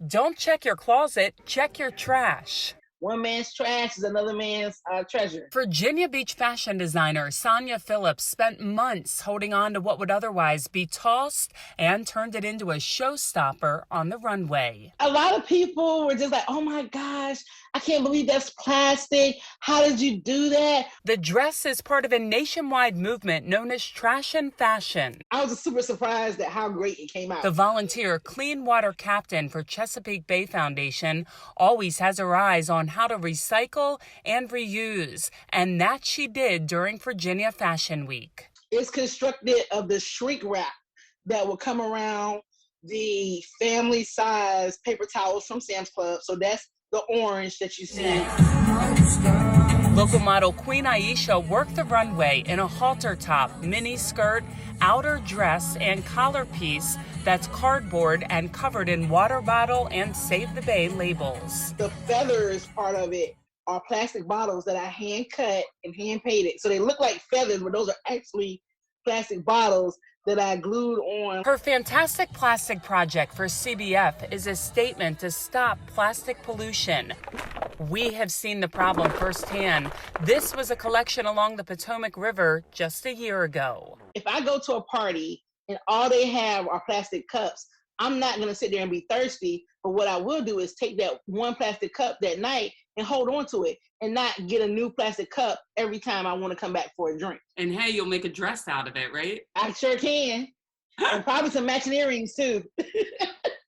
Don't check your closet, check your trash. One man's trash is another man's treasure. Virginia Beach fashion designer Sonya Phillips spent months holding on to what would otherwise be tossed and turned it into a showstopper on the runway. A lot of people were just like, oh my gosh, I can't believe that's plastic. How did you do that? The dress is part of a nationwide movement known as Trashion Fashion. I was super surprised at how great it came out. The volunteer clean water captain for Chesapeake Bay Foundation always has her eyes on how to recycle and reuse, and that she did during Virginia Fashion Week. It's constructed of the shrink wrap that will come around the family size paper towels from Sam's Club. So that's the orange that you see. Local model Queen Aisha worked the runway in a halter top, mini skirt, outer dress, and collar piece that's cardboard and covered in water bottle and Save the Bay labels. The feathers part of it are plastic bottles that I hand cut and hand painted. So they look like feathers, but those are actually plastic bottles that I glued on. Her fantastic plastic project for CBF is a statement to stop plastic pollution. We have seen the problem firsthand. This was a collection along the Potomac River just a year ago. If I go to a party and all they have are plastic cups, I'm not going to sit there and be thirsty. But what I will do is take that one plastic cup that night and hold on to it and not get a new plastic cup every time I want to come back for a drink. And hey, you'll make a dress out of it, right? I sure can. And probably some matching earrings too.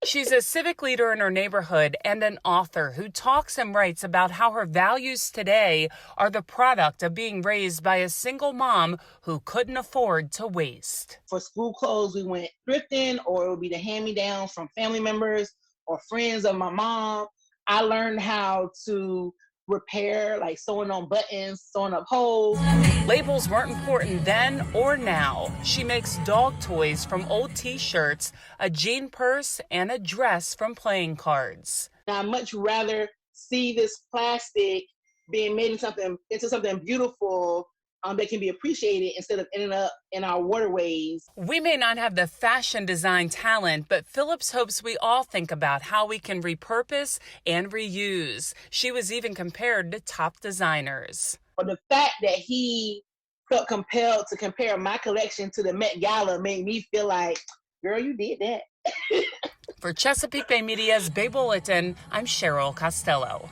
She's a civic leader in her neighborhood and an author who talks and writes about how her values today are the product of being raised by a single mom who couldn't afford to waste. For school clothes, we went thrifting, or it would be the hand-me-downs from family members or friends of my mom. I learned how to repair, like sewing on buttons, sewing up holes. Labels weren't important then or now. She makes dog toys from old t-shirts, a jean purse, and a dress from playing cards. I'd much rather see this plastic being made into something beautiful that can be appreciated instead of ending up in our waterways. We may not have the fashion design talent, but Phillips hopes we all think about how we can repurpose and reuse. She was even compared to top designers. But the fact that he felt compelled to compare my collection to the Met Gala made me feel like, girl, you did that. For Chesapeake Bay Media's Bay Bulletin, I'm Cheryl Costello.